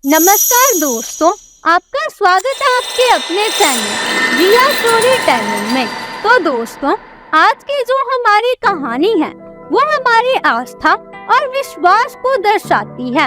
नमस्कार दोस्तों, आपका स्वागत है आपके अपने चैनल रिया स्टोरी टेलिंग में। तो दोस्तों, आज की जो हमारी कहानी है वो हमारी आस्था और विश्वास को दर्शाती है।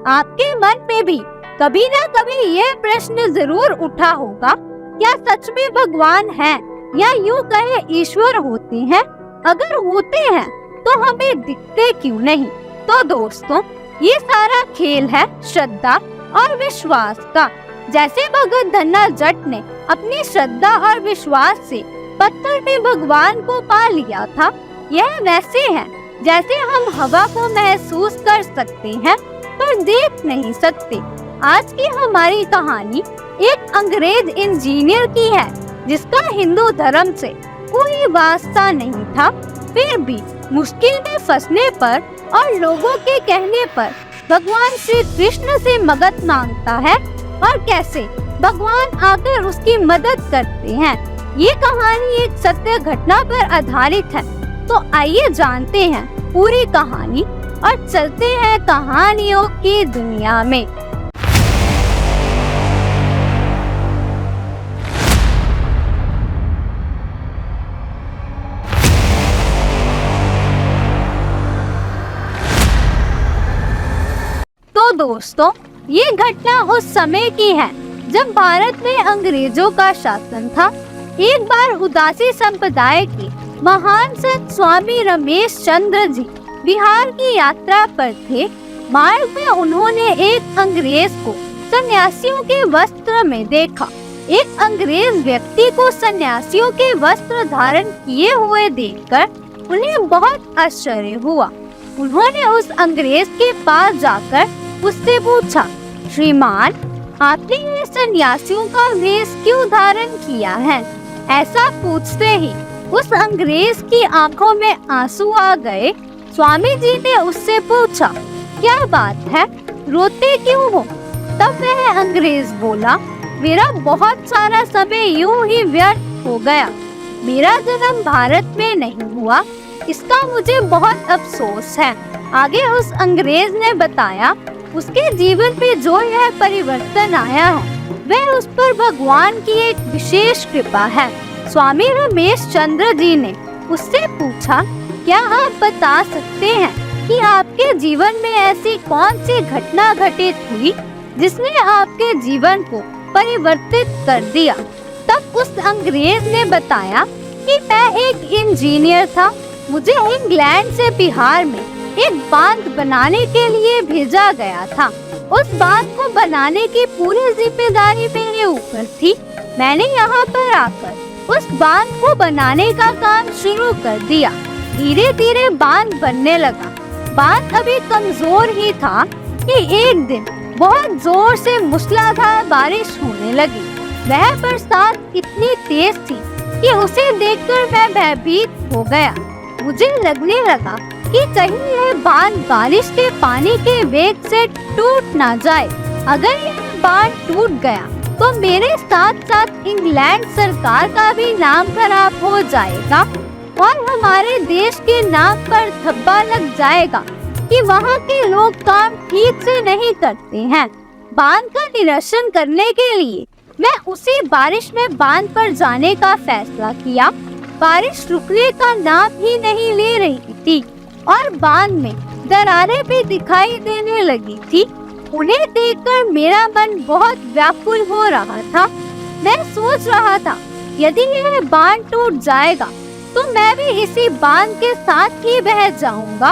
आपके मन में भी कभी ना कभी ये प्रश्न जरूर उठा होगा, क्या सच में भगवान है या यूँ कहे ईश्वर होते हैं? अगर होते हैं तो हमें दिखते क्यों नहीं? तो दोस्तों, ये सारा खेल है श्रद्धा और विश्वास का। जैसे भगत धन्ना जट ने अपनी श्रद्धा और विश्वास से पत्थर में भगवान को पा लिया था, यह वैसे है जैसे हम हवा को महसूस कर सकते हैं पर देख नहीं सकते। आज की हमारी कहानी एक अंग्रेज इंजीनियर की है जिसका हिंदू धर्म से कोई वास्ता नहीं था, फिर भी मुश्किल में फंसने पर और लोगों के कहने पर भगवान श्री कृष्ण से मदद मांगता है और कैसे भगवान आकर उसकी मदद करते हैं। ये कहानी एक सत्य घटना पर आधारित है। तो आइए जानते हैं पूरी कहानी और चलते हैं कहानियों की दुनिया में। तो दोस्तों, ये घटना उस समय की है जब भारत में अंग्रेजों का शासन था। एक बार उदासी संप्रदाय के महान संत स्वामी रमेश चंद्र जी बिहार की यात्रा पर थे। मार्ग में उन्होंने एक अंग्रेज को सन्यासियों के वस्त्र में देखा। एक अंग्रेज व्यक्ति को सन्यासियों के वस्त्र धारण किए हुए देखकर उन्हें बहुत आश्चर्य हुआ। उन्होंने उस अंग्रेज के पास जाकर उससे पूछा, श्रीमान, आपने ये सन्यासियों का वेश क्यों धारण किया है? ऐसा पूछते ही उस अंग्रेज की आंखों में आंसू आ गए। स्वामी जी ने उससे पूछा, क्या बात है, रोते क्यों हो? तब वह अंग्रेज बोला, मेरा बहुत सारा समय यूं ही व्यर्थ हो गया। मेरा जन्म भारत में नहीं हुआ, इसका मुझे बहुत अफसोस है। आगे उस अंग्रेज ने बताया, उसके जीवन में जो यह परिवर्तन आया है वह उस पर भगवान की एक विशेष कृपा है। स्वामी रमेश चंद्र जी ने उससे पूछा, क्या आप बता सकते हैं कि आपके जीवन में ऐसी कौन सी घटना घटित हुई जिसने आपके जीवन को परिवर्तित कर दिया? तब उस अंग्रेज ने बताया कि मैं एक इंजीनियर था। मुझे इंग्लैंड से बिहार में एक बांध बनाने के लिए भेजा गया था। उस बांध को बनाने की पूरी जिम्मेदारी मेरे ऊपर थी। मैंने यहाँ पर आकर उस बांध को बनाने का काम शुरू कर दिया। धीरे धीरे बांध बनने लगा। बांध अभी कमजोर ही था कि एक दिन बहुत जोर से मूसलाधार बारिश होने लगी। वह बरसात इतनी तेज थी कि उसे देखकर मैं भयभीत हो गया। मुझे लगने लगा कि कहीं यह बांध बारिश के पानी के वेग से टूट ना जाए। अगर यह बांध टूट गया तो मेरे साथ साथ इंग्लैंड सरकार का भी नाम खराब हो जाएगा और हमारे देश के नाम पर धब्बा लग जाएगा कि वहाँ के लोग काम ठीक से नहीं करते हैं। बांध का निरीक्षण करने के लिए मैं उसी बारिश में बांध पर जाने का फैसला किया। बारिश रुकने का नाम ही नहीं ले रही थी और बांध में दरारें भी दिखाई देने लगी थी। उन्हें देखकर मेरा मन बहुत व्याकुल हो रहा था। मैं सोच रहा था, यदि यह बांध टूट जाएगा तो मैं भी इसी बांध के साथ ही बह जाऊंगा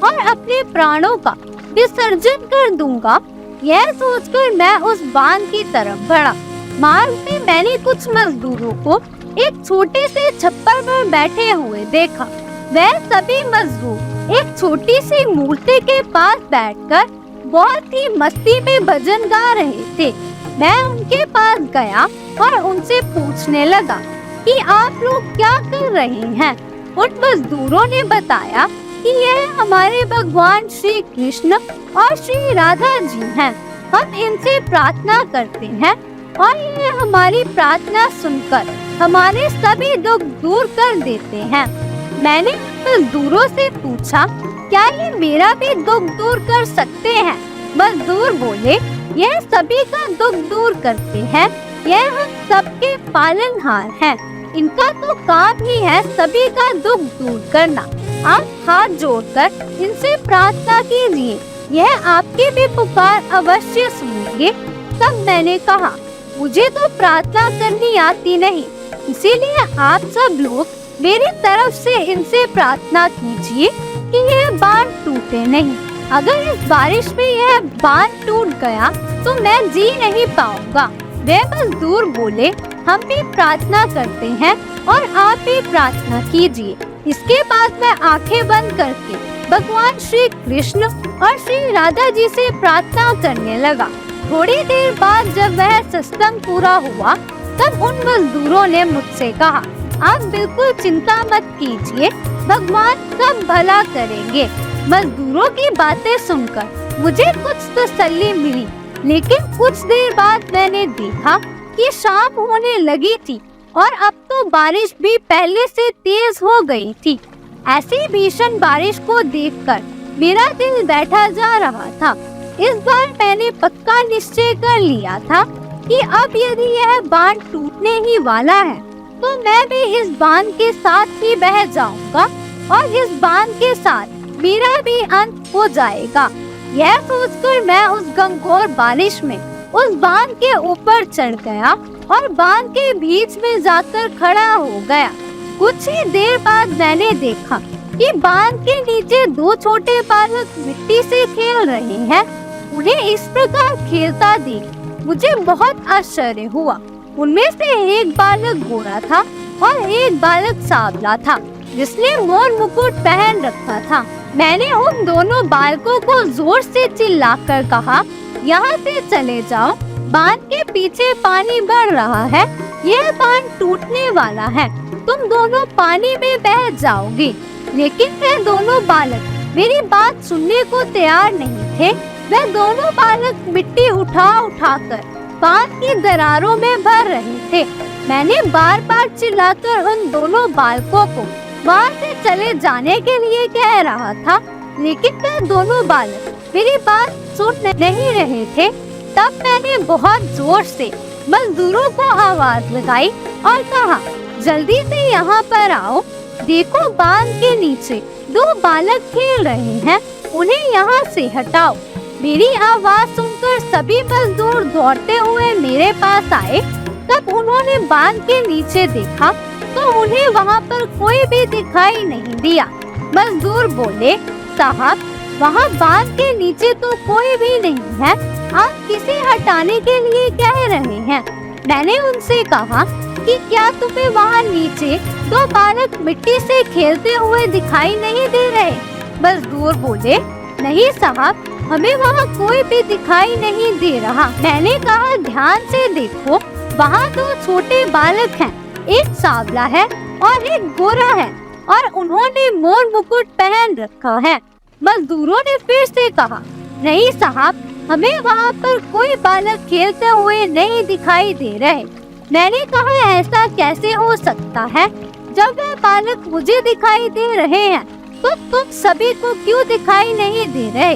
और अपने प्राणों का विसर्जन कर दूंगा। यह सोचकर मैं उस बांध की तरफ बढ़ा। मार्ग में मैंने कुछ मजदूरों को एक छोटे से छप्पर पर बैठे हुए देखा। वह सभी मजदूर एक छोटी सी मूर्ति के पास बैठकर बहुत ही मस्ती में भजन गा रहे थे। मैं उनके पास गया और उनसे पूछने लगा कि आप लोग क्या कर रहे हैं। उन मजदूरों ने बताया कि यह हमारे भगवान श्री कृष्ण और श्री राधा जी हैं। हम इनसे प्रार्थना करते हैं और यह हमारी प्रार्थना सुनकर हमारे सभी दुख दूर कर देते हैं। मैंने मजदूरों से पूछा, क्या ये मेरा भी दुख दूर कर सकते हैं? मजदूर बोले, यह सभी का दुख दूर करते हैं। यह हम सबके पालनहार हैं। इनका तो काम ही है सभी का दुख दूर करना। आप हाथ जोड़कर इनसे प्रार्थना कीजिए, यह आपकी भी पुकार अवश्य सुनेंगे। तब मैंने कहा, मुझे तो प्रार्थना करनी आती नहीं, इसीलिए आप सब लोग मेरी तरफ से इनसे प्रार्थना कीजिए कि यह बांध टूटे नहीं। अगर इस बारिश में यह बांध टूट गया तो मैं जी नहीं पाऊंगा। वे मजदूर बोले, हम भी प्रार्थना करते हैं और आप भी प्रार्थना कीजिए। इसके बाद मैं आंखें बंद करके भगवान श्री कृष्ण और श्री राधा जी से प्रार्थना करने लगा। थोड़ी देर बाद जब वह सत्संग पूरा हुआ तब उन मजदूरों ने मुझसे कहा, आप बिल्कुल चिंता मत कीजिए, भगवान सब भला करेंगे। मजदूरों की बातें सुनकर मुझे कुछ तसल्ली मिली, लेकिन कुछ देर बाद मैंने देखा कि शाम होने लगी थी और अब तो बारिश भी पहले से तेज हो गई थी। ऐसी भीषण बारिश को देखकर मेरा दिल बैठा जा रहा था। इस बार मैंने पक्का निश्चय कर लिया था कि अब यदि यह बांध टूटने ही वाला है तो मैं भी इस बांध के साथ ही बह जाऊंगा और इस बांध के साथ मेरा भी अंत हो जाएगा। यह सोचकर मैं उस घंघोर बारिश में उस बांध के ऊपर चढ़ गया और बांध के बीच में जाकर खड़ा हो गया। कुछ ही देर बाद मैंने देखा कि बांध के नीचे दो छोटे बालक मिट्टी से खेल रहे हैं। उन्हें इस प्रकार खेलता देख मुझे बहुत आश्चर्य हुआ। उनमें से एक बालक गोरा था और एक बालक सांवला था, जिसने मोर मुकुट पहन रखा था। मैंने उन दोनों बालकों को जोर से चिल्लाकर कहा, यहाँ से चले जाओ, बांध के पीछे पानी बढ़ रहा है, यह बांध टूटने वाला है, तुम दोनों पानी में बह जाओगे। लेकिन वे दोनों बालक मेरी बात सुनने को तैयार नहीं थे। वे दोनों बालक मिट्टी उठा उठाकर बांध की दरारों में भर रहे थे। मैंने बार बार चिल्लाकर उन दोनों बालकों को वहाँ से चले जाने के लिए कह रहा था, लेकिन वे दोनों बालक मेरी बात सुन नहीं रहे थे। तब मैंने बहुत जोर से मजदूरों को आवाज लगाई और कहा, जल्दी से यहाँ पर आओ, देखो बांध के नीचे दो बालक खेल रहे हैं, उन्हें यहाँ से हटाओ। मेरी आवाज सुनकर सभी मजदूर दौड़ते हुए मेरे पास आए। तब उन्होंने बांध के नीचे देखा तो उन्हें वहाँ पर कोई भी दिखाई नहीं दिया। मजदूर बोले, साहब वहाँ बांध के नीचे तो कोई भी नहीं है, आप किसे हटाने के लिए कह रहे हैं? मैंने उनसे कहा कि क्या तुम्हें वहाँ नीचे दो बालक मिट्टी से खेलते हुए दिखाई नहीं दे रहे? मजदूर बोले, नहीं साहब, हमें वहाँ कोई भी दिखाई नहीं दे रहा। मैंने कहा, ध्यान से देखो, वहाँ दो छोटे बालक हैं, एक सांवला है और एक गोरा है और उन्होंने मोर मुकुट पहन रखा है। मजदूरों ने फिर से कहा, नहीं साहब, हमें वहाँ पर कोई बालक खेलते हुए नहीं दिखाई दे रहे। मैंने कहा, ऐसा कैसे हो सकता है? जब वह बालक मुझे दिखाई दे रहे हैं तो तुम सभी को क्यों दिखाई नहीं दे रहे?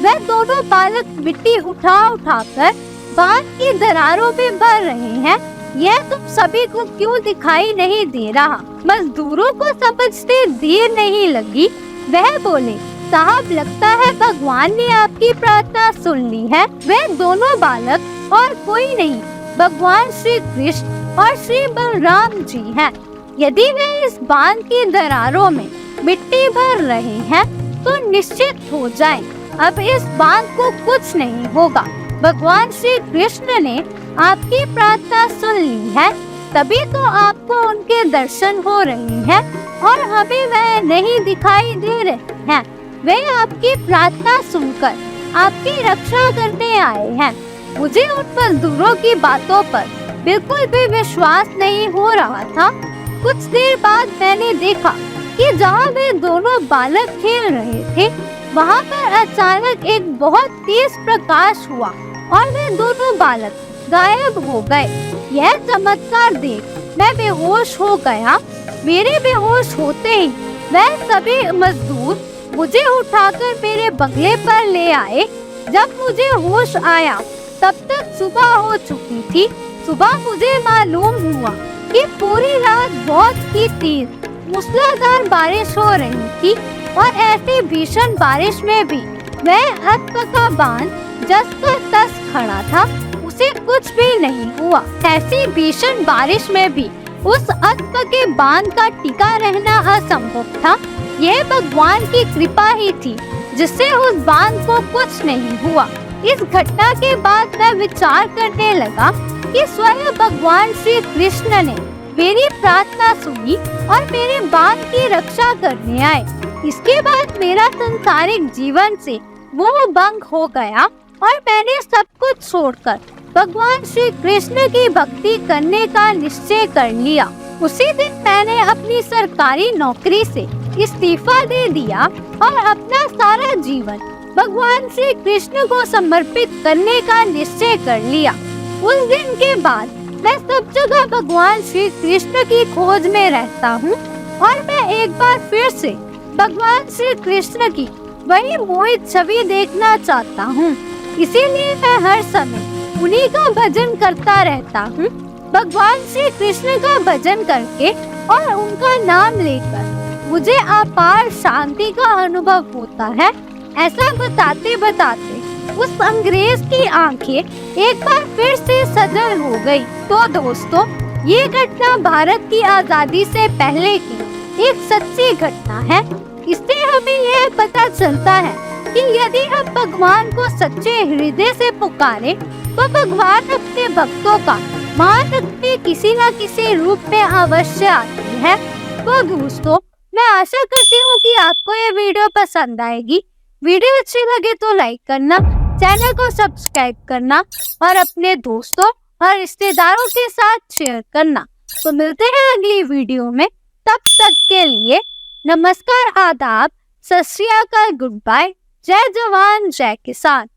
वह दोनों बालक मिट्टी उठा उठाकर बांध की दरारों में भर रहे हैं, यह तुम सभी को क्यों दिखाई नहीं दे रहा? मजदूरों को समझते देर नहीं लगी। वह बोले, साहब लगता है भगवान ने आपकी प्रार्थना सुन ली है। वे दोनों बालक और कोई नहीं, भगवान श्री कृष्ण और श्री बलराम जी हैं। यदि वे इस बांध की दरारों में मिट्टी भर रहे हैं तो निश्चित हो जाए अब इस बांध को कुछ नहीं होगा। भगवान श्री कृष्ण ने आपकी प्रार्थना सुन ली है, तभी तो आपको उनके दर्शन हो रहे हैं और हमें वह नहीं दिखाई दे रहे हैं। वे आपकी प्रार्थना सुनकर आपकी रक्षा करने आए हैं। मुझे उन मजदूरों की बातों पर बिल्कुल भी विश्वास नहीं हो रहा था। कुछ देर बाद मैंने देखा कि जहाँ वे दोनों बालक खेल रहे थे वहाँ पर अचानक एक बहुत तेज प्रकाश हुआ और वे दोनों बालक गायब हो गए। यह चमत्कार देख मैं बेहोश हो गया। मेरे बेहोश होते ही वह सभी मजदूर मुझे उठाकर मेरे बंगले पर ले आए। जब मुझे होश आया तब तक सुबह हो चुकी थी। सुबह मुझे मालूम हुआ कि पूरी रात बहुत ही तेज मूसलाधार बारिश हो रही थी और ऐसी भीषण बारिश में भी वह अत्प का बांध जस का तस खड़ा था, उसे कुछ भी नहीं हुआ। ऐसी भीषण बारिश में भी उस अत्प के बांध का टिका रहना असंभव था। यह भगवान की कृपा ही थी जिससे उस बांध को कुछ नहीं हुआ। इस घटना के बाद मैं विचार करने लगा कि स्वयं भगवान श्री कृष्ण ने मेरी प्रार्थना सुनी और मेरे बांध की रक्षा करने आए। इसके बाद मेरा संसारिक जीवन से मोह भंग हो गया और मैंने सब कुछ छोड़कर भगवान श्री कृष्ण की भक्ति करने का निश्चय कर लिया। उसी दिन मैंने अपनी सरकारी नौकरी से इस्तीफा दे दिया और अपना सारा जीवन भगवान श्री कृष्ण को समर्पित करने का निश्चय कर लिया। उस दिन के बाद मैं सब जगह भगवान श्री कृष्ण की खोज में रहता हूँ और मैं एक बार फिर से भगवान श्री कृष्ण की वही मोहित छवि देखना चाहता हूँ। इसीलिए मैं हर समय उन्हीं का भजन करता रहता हूँ। भगवान श्री कृष्ण का भजन करके और उनका नाम लेकर मुझे अपार शांति का अनुभव होता है। ऐसा बताते बताते उस अंग्रेज की आंखें एक बार फिर से सजल हो गई। तो दोस्तों, ये घटना भारत की आजादी से पहले की एक सच्ची घटना है। इससे हमें यह पता चलता है कि यदि हम भगवान को सच्चे हृदय से पुकारें तो भगवान अपने भक्तों का मान रखने किसी न किसी रूप में अवश्य आती है। तो दोस्तों, मैं आशा करती हूँ कि आपको ये वीडियो पसंद आएगी। वीडियो अच्छी लगे तो लाइक करना, चैनल को सब्सक्राइब करना और अपने दोस्तों और रिश्तेदारों के साथ शेयर करना। तो मिलते हैं अगली वीडियो में। तब तक के लिए नमस्कार, आदाब, सत श्री अकाल, गुड बाय, जय जवान जय किसान।